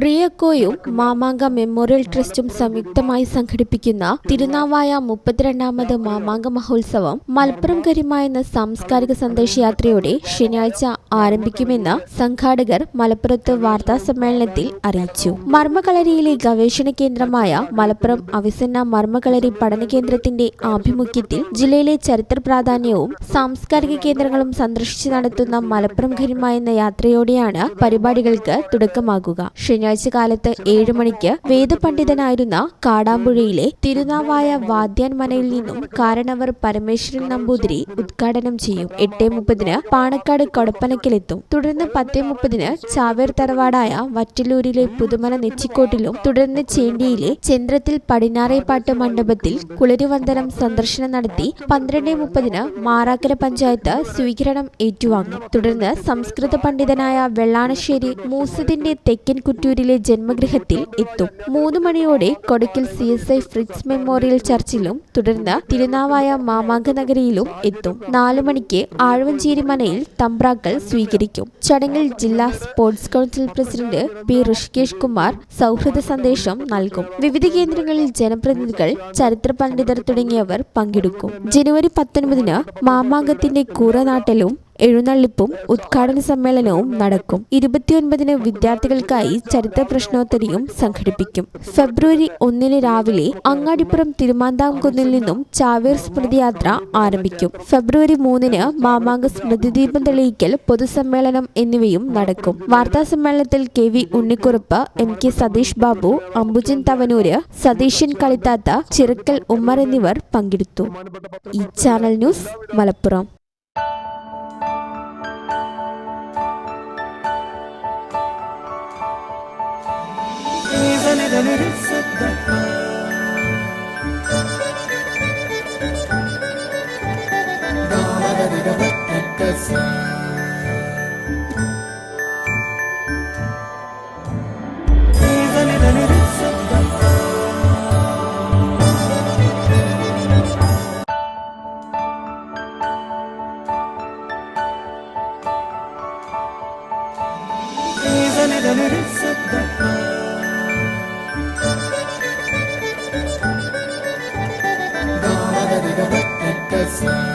റിയക്കോയും മാമാങ്ക memorial ട്രസ്റ്റും സംയുക്തമായി സംഘടിപ്പിക്കുന്ന തിരുനാവായ 32ാമത് മാമാങ്ക മഹോത്സവം മലപ്പുറം ഗരിമ എന്ന സാംസ്കാരിക സന്ദേശയാത്രയോടെ ശനിയാഴ്ച ആരംഭിക്കുമെന്ന് സംഘാടകർ മലപ്പുറത്ത് വാർത്താസമ്മേളനത്തിൽ അറിയിച്ചു. മർമ്മകളരിയിലെ ഗവേഷണ കേന്ദ്രമായ മലപ്പുറം അവിസന്ന മർമ്മകളരി പഠന കേന്ദ്രത്തിന്റെ ആഭിമുഖ്യത്തിൽ ജില്ലയിലെ ചരിത്ര പ്രാധാന്യവും സാംസ്കാരിക കേന്ദ്രങ്ങളും സന്ദർശിച്ച് നടത്തുന്ന മലപ്പുറം ഗരിമ എന്ന യാത്രയോടെയാണ് പരിപാടികൾക്ക് തുടക്കമാകുക. ശനിയാഴ്ച കാലത്ത് 7 മണിക്ക് വേദപണ്ഡിതനായിരുന്ന കാടാമ്പുഴയിലെ തിരുനാവായ വാദ്യാൻമനയിൽ നിന്നും കാരണവർ പരമേശ്വരൻ നമ്പൂതിരി ഉദ്ഘാടനം ചെയ്യും. 8:30 പാണക്കാട് കൊടപ്പനക്കിലെത്തും. തുടർന്ന് 10:30 ചാവേർ തറവാടായ വറ്റലൂരിലെ പുതുമന നെച്ചിക്കോട്ടിലും തുടർന്ന് ചേണ്ടിയിലെ ചന്ദ്രത്തിൽ പടിഞ്ഞാറേപ്പാട്ട് മണ്ഡപത്തിൽ കുളിരുവന്ദനം സന്ദർശനം നടത്തി 12:30 മാറാക്കര പഞ്ചായത്ത് സ്വീകരണം ഏറ്റുവാങ്ങും. തുടർന്ന് സംസ്കൃത പണ്ഡിതനായ വെള്ളാണശ്ശേരി മൂസദിന്റെ തെക്കൻ കുറ്റൂരിലെ ജന്മഗൃഹത്തിൽ എത്തും. 3 മണിയോടെ കൊടക്കൽ CSI ഫ്രിറ്റ്സ് മെമ്മോറിയൽ ചർച്ചിലും തുടർന്ന് തിരുനാവായ മാമാങ്ക നഗരിയിലും എത്തും. 4 മണിക്ക് ആഴവഞ്ചേരി മനയിൽ തമ്പ്രാക്കൾ സ്വീകരിക്കും. ചടങ്ങിൽ ജില്ലാ sports council president P Rishikesh Kumar സൗഹൃദ സന്ദേശം നൽകും. വിവിധ കേന്ദ്രങ്ങളിൽ ജനപ്രതിനിധികൾ, ചരിത്ര പണ്ഡിതർ തുടങ്ങിയവർ പങ്കെടുക്കും. ജനുവരി 19 മാമാങ്കത്തിന്റെ കൂറനാട്ടലും എഴുന്നള്ളിപ്പും ഉദ്ഘാടന സമ്മേളനവും നടക്കും. 29 വിദ്യാർത്ഥികൾക്കായി ചരിത്ര പ്രശ്നോത്തരിയും സംഘടിപ്പിക്കും. ഫെബ്രുവരി 1 രാവിലെ അങ്ങാടിപ്പുറം തിരുമാന്താംകുന്നിൽ നിന്നും ചാവേർ സ്മൃതിയാത്ര ആരംഭിക്കും. ഫെബ്രുവരി 3 മാമാങ്ക സ്മൃതിദീപം തെളിയിക്കൽ, പൊതുസമ്മേളനം എന്നിവയും നടക്കും. വാർത്താ സമ്മേളനത്തിൽ KV ഉണ്ണിക്കുറുപ്പ്, MK സതീഷ് ബാബു, അംബുജൻ തവനൂര്, സതീശൻ കളിത്താത്ത, ചിറക്കൽ ഉമ്മർ എന്നിവർ പങ്കെടുത്തു. ഈ ചാനൽ ന്യൂസ്, മലപ്പുറം. See